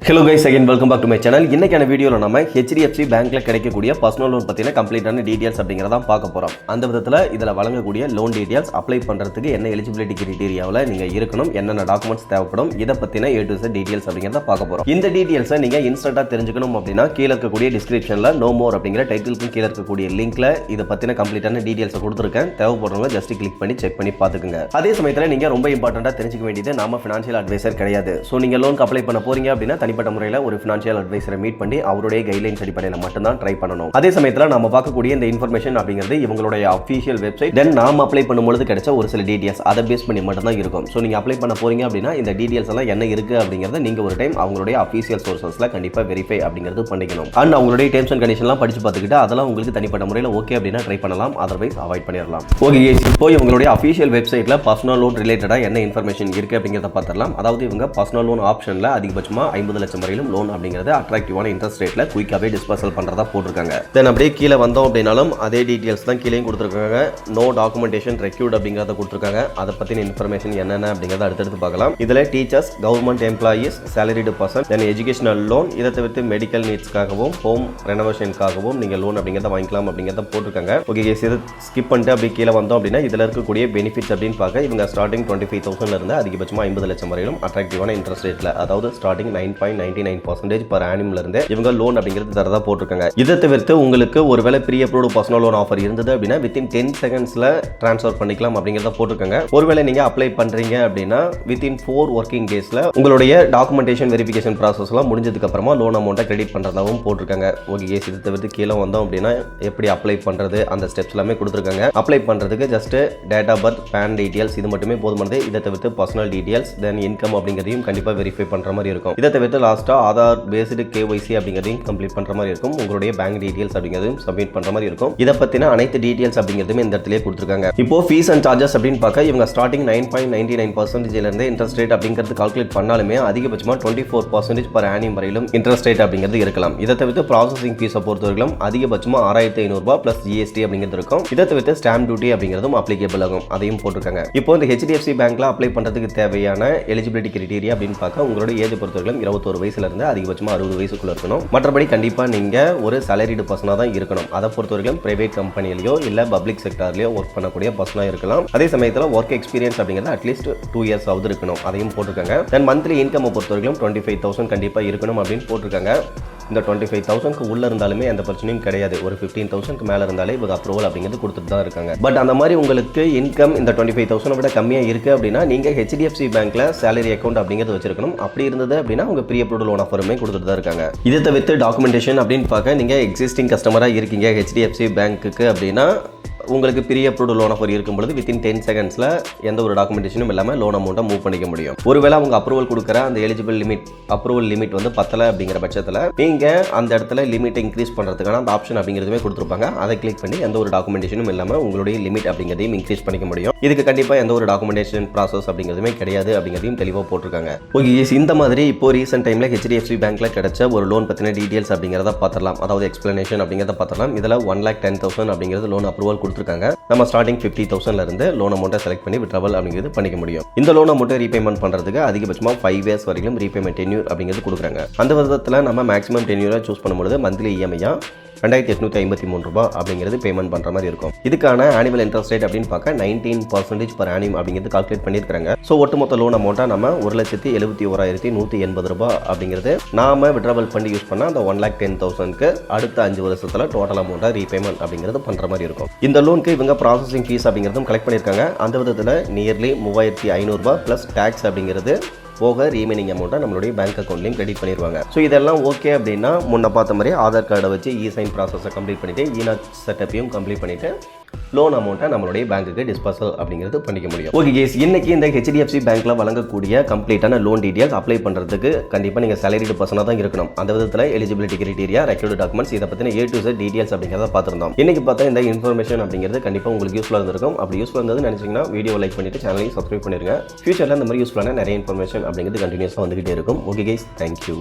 Hello guys, again welcome back to my channel. இன்னைக்கான வீடியோல நம்ம HDFC பேங்க்ல கிடைக்கக்கூடிய பர்சனல் லோன் பத்தின கம்ப்ளீட்டான டீடைல்ஸ் அப்படிங்கறத பார்க்க போறோம். அந்த விதத்துல இதல வழங்கக்கூடிய லோன் டீடைல்ஸ் அப்ளை பண்றதுக்கு என்ன எலிஜிபிலிட்டி கிரைட்டீரியாவுல நீங்க இருக்கணும், என்னென்ன டாக்குமெண்ட்ஸ் தேவைப்படும், இத பத்தின A to Z டீடைல்ஸ் அப்படிங்கறத பார்க்க போறோம். இந்த டீடைல்ஸை நீங்க இன்ஸ்டன்ட்டா தெரிஞ்சுக்கணும் அப்படினா கீழ இருக்கக்கூடிய டிஸ்கிரிப்ஷன்ல நோ மோர் அப்படிங்கற டைட்டிலுக்கு கீழ இருக்கக்கூடிய லிங்க்ல இத பத்தின கம்ப்ளீட்டான டீடைல்ஸ் கொடுத்திருக்கேன். தேவைப்படுறவங்க ஜஸ்ட் கிளிக் பண்ணி செக் பண்ணி பாத்துக்கங்க. அதே சமயத்துல நீங்க ரொம்ப இம்பார்ட்டன்ட்டா தெரிஞ்சுக்க வேண்டியது நாம ஃபைனான்சியல் அட்வைசர் கிடையாது. சோ நீங்க லோனுக்கு அப்ளை பண்ண போறீங்க அப்படினா தனிப்பட்ட முறையில் ஒரு ஃபினான்ஷியல் அட்வைசரை மீட் பண்ணி அவருடைய கைட்லைன்ஸ் அடிப்படையில் மட்டும் தான் ட்ரை பண்ணணும். அதே சமயத்தில் நாம பார்க்கக்கூடிய இந்த இன்ஃபர்மேஷன் அப்படிங்கிறது இவங்களுடைய அஃபிஷியல் வெப்சைட், தென் நாம அப்ளை பண்ணும்போது கிடைச்ச ஒரு சில டீடைல்ஸ் அதை பேஸ் பண்ணி மட்டும் தான் இருக்கும். ஸோ நீங்க அப்ளை பண்ண போறீங்க அப்படின்னா இந்த டீடைல்ஸ் எல்லாம் என்ன இருக்கு அப்படிங்கிறத நீங்க ஒரு டைம் அவங்களுடைய அஃபிஷியல் சோர்சஸ்ல கண்டிப்பா வெரிஃபை அப்படிங்கிறது பண்ணிக்கணும். அண்ட் அவங்களுடைய டேர்ம்ஸ் அண்ட் கண்டிஷன்லாம் படிச்சு பார்த்துக்கிட்டு அதெல்லாம் உங்களுக்கு தனிப்பட்ட முறையில் ஓகே அப்படின்னா ட்ரை பண்ணலாம், அதர்வைஸ் அவாய்ட் பண்ணிடலாம். ஓகே, இப்போ இவங்களுடைய அஃபிஷியல் வெப்சைட்ல பர்சனல் லோன் ரிலேட்டடா என்ன இன்ஃபர்மேஷன் இருக்கு அப்படிங்கிறத பார்த்துடலாம். அதாவது இவங்க பர்சனல் லோன் ஆப்ஷன்ல அதிகபட்சமா 50 லட்சம் வரையிலும் லோன் அப்படிங்கிறது அட்ராக்டிவான இன்ட்ரெஸ்ட் ரேட்ல குயிக்காவே டிஸ்பர்சல் பண்றதா போட்டுருக்காங்க. தென் அப்படியே கீழே வந்தோம் அப்படின்னாலும் அதே டீடைல்ஸ் தான் கீழே கொடுத்துருக்காங்க. நோ டாக்குமெண்டேஷன் ரெக்யூர்ட் அப்படிங்கிறத கொடுத்துருக்காங்க. அதை பத்தின இன்ஃபர்மேஷன் என்னென்ன அப்படிங்கிறத அடுத்தடுத்து பார்க்கலாம். இதுல teachers, government employees, salaried person, then educational loan, இதை தவிர்த்து மெடிக்கல் நீட்ஸ்க்காகவும் ஹோம் ரெனோவேஷனுக்காகவும் நீங்க லோன் அப்படிங்கிறத வாங்கிக்கலாம் அப்படிங்கிறத போட்டிருக்காங்க. ஓகே, இதை ஸ்கிப் பண்ணிட்டு அப்படி கீழே வந்தோம் அப்படின்னா இதுல இருக்கக்கூடிய பெனிஃபிட்ஸ் அப்படின்னு பார்க்க இவங்க ஸ்டார்டிங் 25,000 இருந்து அதிகபட்சமா 50 லட்சம் வரையிலும் அட்ராக்டிவான இன்ட்ரெஸ்ட் ரேட்ல, அதாவது ஸ்டார்டிங் 9.99% per annum இருந்து இவங்க லோன் அப்படிங்கிறது தரதா போட்டிருக்காங்க. இதை தவிர்த்து உங்களுக்கு ஒருவேளை pre approved personal loan offer இருந்தது அப்படின்னா வித்தின் 10 செகண்ட்ஸ்ல ட்ரான்ஸ்ஃபர் பண்ணிக்கலாம் அப்படிங்கிறத போட்டிருக்காங்க. ஒருவேளை நீங்க அப்ளை பண்றீங்க அப்படின்னா வித்தின் 4 ஒர்க்கிங் டேஸ்ல உங்களுடைய டாக்குமெண்டேஷன் வெரிஃபிகேஷன் ப்ராசஸ் எல்லாம் முடிஞ்சதுக்கு அப்புறமா லோன் அமௌண்ட்டை கிரெடிட் பண்றதாவும் போட்டிருக்காங்க. ஓகே, இதை தவிர்த்து கீழே வந்தோம் அப்படின்னா எப்படி அப்ளை பண்றது அந்த ஸ்டெப்ஸ் எல்லாமே கொடுத்துருக்காங்க. அப்ளை பண்றதுக்கு just date of birth, PAN details இது மட்டுமே போதுமானது. இதை தவிர்த்து பர்சனல் டீடைல்ஸ், தென் இன்கம் அப்படிங்கிறதையும் கண்டிப்பா வெரிஃபை பண்ற மாதிரி இருக்கும். இதை தவிர்த்து லாஸ்டா ஆதார் பேஸ்டு KYC அப்படிங்கிறதையும் கம்ப்ளீட் பண்ற மாதிரி இருக்கும். உங்களுடைய பேங்க் டீடைல்ஸ் அப்படிங்கிறதையும் சப்மிட் பண்ற மாதிரி இருக்கும். இதை பத்தின அனைத்து டீடைல்ஸ் அப்படிங்கிறதுமே இந்த இடத்துல கொடுத்துருக்காங்க. இப்போ ஃபீஸ் அண்ட் சார்ஜஸ் அப்படின்னு பார்க்க இவங்க ஸ்டார்டிங் 9.99% இருந்து இன்ட்ரெஸ்ட் ரேட் அப்படிங்கிறது கால்குலேட் பண்ணாலுமே அதிகபட்சமா 24% per annum வரையிலும் இன்ட்ரெஸ்ட் ரேட் அப்படிங்கிறது இருக்கலாம். இதை தவிர்த்து ப்ராசஸிங் ஃபீஸை பொறுத்தவரைக்கும் அதிகபட்சமா 6,500 பிளஸ் GST அப்படிங்கிறது இருக்கும். இதை தவிர்த்து ஸ்டாம்ப் டியூட்டி அப்படிங்கிறதும் அப்ளிகேபிள் ஆகும், அதையும் போட்டிருக்காங்க. இப்போ இந்த HDFC பேங்க்ல அப்ளை பண்றதுக்கு தேவையான எலிஜிபிலிட்டி கிரைட்டீரியா அப்படின்னு பார்க்க உங்களுடைய ஏஜ் பொறுத்தவரைக்கும் 21 வயசுல இருந்து அதிகபட்சமா 60 வயசுக்குள்ள இருக்கணும். மற்றபடி கண்டிப்பா நீங்க ஒரு சாலரிடு பர்சனா தான் இருக்கணும். அதை பொறுத்தவரைக்கும் பிரைவேட் கம்பெனிலயோ இல்ல பப்ளிக் செக்டார்லயோ ஒர்க் பண்ணக்கூடிய பர்சனா இருக்கலாம். அதே சமயத்தில் ஒர்க் எக்ஸ்பீரியன்ஸ் அப்படிங்கிறது அட்லீஸ்ட் 2 years ஆகுது இருக்கணும், அதையும் போட்டிருக்காங்க. தென் மந்த்லி இன்கம் பொறுத்தவரைக்கும் 25,000 கண்டிப்பா இருக்கணும் அப்படின்னு போட்டிருக்காங்க. இந்த 25,000க்கு உள்ள இருந்தாலுமே எந்த பிரச்சனையும் கிடையாது. ஒரு 15,000க்கு மேல இருந்தாலே இவங்க அப்ரூவல் அப்படிங்கிறது கொடுத்துட்டு தான் இருக்காங்க. பட் அந்த மாதிரி உங்களுக்கு இன்கம் இந்த 25,000 விட கம்மியா இருக்கு அப்படின்னா நீங்க HDFC பேங்க்ல சேலரி அக்கௌண்ட் அப்படிங்கிறது வச்சிருக்கணும். அப்படி இருந்தது அப்படின்னா உங்க ப்ரீ அப்ரூவ்டு லோன் ஆஃபருமே கொடுத்துட்டு தான் இருக்காங்க. இதை தவிர்த்து டாக்குமெண்டேஷன் அப்படின்னு பார்க்க நீங்க எக்ஸிஸ்டிங் கஸ்டமரா இருக்கீங்க HDFC பேங்க்குக்கு அப்படின்னா உங்களுக்கு ப்ரீ அப்ரூவ்டு லோன் ஆஃபர் இருக்கும் பொழுது வித்தின் 10 செகண்ட்ஸ்ல எந்த ஒரு டாக்குமெண்டேஷனும் இல்லாமல் லோன் அமௌண்ட்டை மூவ் பண்ணிக்க முடியும். ஒருவேளை அவங்க அப்ரூவல் கொடுக்குற அந்த அப்ரூவல் லிமிட் வந்து பத்தலை அப்படிங்கிற பட்சத்தில் நீங்க அந்த இடத்துல லிமிட்டை இன்க்ரீஸ் பண்றதுக்கான அந்த ஆப்ஷன் அப்படிங்கிறதுமே கொடுத்துருப்பாங்க. அதை கிளிக் பண்ணி எந்த ஒரு டாக்குமெண்டேஷனும் இல்லாமல் உங்களுடைய லிமிட் அப்படிங்கிறதையும் இன்க்ரீஸ் பண்ணிக்க முடியும். இதுக்கு கண்டிப்பாக எந்த ஒரு டாக்குமெண்டேஷன் ப்ராசஸ் அப்படிங்கிறதுமே கிடையாது அப்படிங்கிறதையும் தெளிவாக போட்டிருக்காங்க. ஓகே, இந்த மாதிரி இப்போ ரீசெண்ட் டைம்ல HDFC பேங்க்ல கிடைச்ச ஒரு லோன் பத்தின டீடைல்ஸ் அப்படிங்கிறத பார்த்துடலாம். அதாவது எக்ஸ்பிளனேஷன் அப்படிங்கிறத பார்த்துடலாம். இதில் 1,10,000 அப்படிங்கிறது லோன் அப்ரூவல் கொடுத்துருக்காங்க. நம்ம ஸ்டார்டிங் 50,000ல இருந்து லோன் அமௌண்ட்டை செலக்ட் பண்ணி விட்ராவல் அப்படிங்கிறது பண்ணிக்க முடியும். இந்த லோன் அமௌண்ட்டை ரீபேமெண்ட் பண்றதுக்கு அதிகபட்சமா 5 years வரைக்கும் ரீபேமெண்ட் டென்யூர் அப்படிங்கிறது கொடுக்குறாங்க. அந்த விதத்தில் நம்ம மேக்ஸிமம் டென்யூரை சூஸ் பண்ணும்போது மந்த்லி EMI 2,853 ரூபாய் அப்படிங்கிறது பேமெண்ட் பண்ற மாதிரி இருக்கும். இதுக்கான ஆனுவல் இன்ட்ரெஸ்ட் ரேட் அப்படின்னு பார்க்க 19% per annum அப்படிங்கிறது கால்குலேட் பண்ணியிருக்காங்க. ஸோ ஒட்டுமொத்த லோன் அமௌண்ட்டா நம்ம 1,71,180 ரூபாய் அப்படிங்கிறது நாம விட்ராவல் பண்ணி யூஸ் பண்ண அந்த 1,10,000க்கு அடுத்த 5 வருஷத்துல டோட்டல் அமௌண்ட்டா ரீபேமெண்ட் அப்படிங்கிறது பண்ற மாதிரி இருக்கும். இந்த லோனுக்கு இவங்க ப்ராசஸிங் ஃபீஸ் அப்படிங்கிறதும் கலெக்ட் பண்ணியிருக்காங்க. அந்த விதத்தில் நியர்லி 3,500 ரூபாய் பிளஸ் டாக்ஸ் அப்படிங்கிறது போக ரீமைனிங் அமௌண்ட்டை நம்மளுடைய பேங்க் அக்கௌண்ட்லையும் கிரெடிட் பண்ணிடுவாங்க. ஸோ இதெல்லாம் ஓகே அப்படின்னா முன்ன பார்த்த மாதிரி ஆதார் கார்டை வச்சு இ-சைன் ப்ராசஸை கம்ப்ளீட் பண்ணிட்டு ஈநாட் செட்டப்பையும் கம்ப்ளீட் பண்ணிட்டு லோன் அமௌண்ட்டை நம்மளுடைய பேங்க்குக்கு டிஸ்பர்சல் அப்படிங்கிறது பண்ணிக்க முடியும். ஓகே கேஸ், இன்னைக்கு இந்த HDFC பேங்க்ல வழங்கக்கூடிய கம்ப்ளீட்டான லோன் டீடைல்ஸ் அப்ளை பண்றதுக்கு கண்டிப்பாக நீங்கள் சேலரிடு பர்சனாக தான் இருக்கணும். அந்த விதத்தில் எலிஜிபிலிட்டி கிரைட்டீரியா, ரெக்யூர்டு டாக்குமெண்ட்ஸ், இதை பற்றின A to Z டீடைல்ஸ் அப்படிங்கிறத பார்த்துருந்தோம். இன்னைக்கு பார்த்தா இந்த இன்ஃபர்மேஷன் அப்படிங்கிறது கண்டிப்பாக உங்களுக்கு யூஸ்ஃபுல்லாக இருந்திருக்கும். அப்படி யூஸ்ஃபுல்லாக இருந்தது நினைச்சீங்கன்னா வீடியோ லைக் பண்ணிட்டு சேனலையும் சப்ஸ்கிரைப் பண்ணிருங்க. ஃபியூச்சரில் இந்த மாதிரி யூஸ்ஃபுல்லான நிறைய இன்ஃபர்மேஷன் அப்படிங்கிறது கண்டினியூஸாக வந்துகிட்டே இருக்கும். Okay guys, thank you.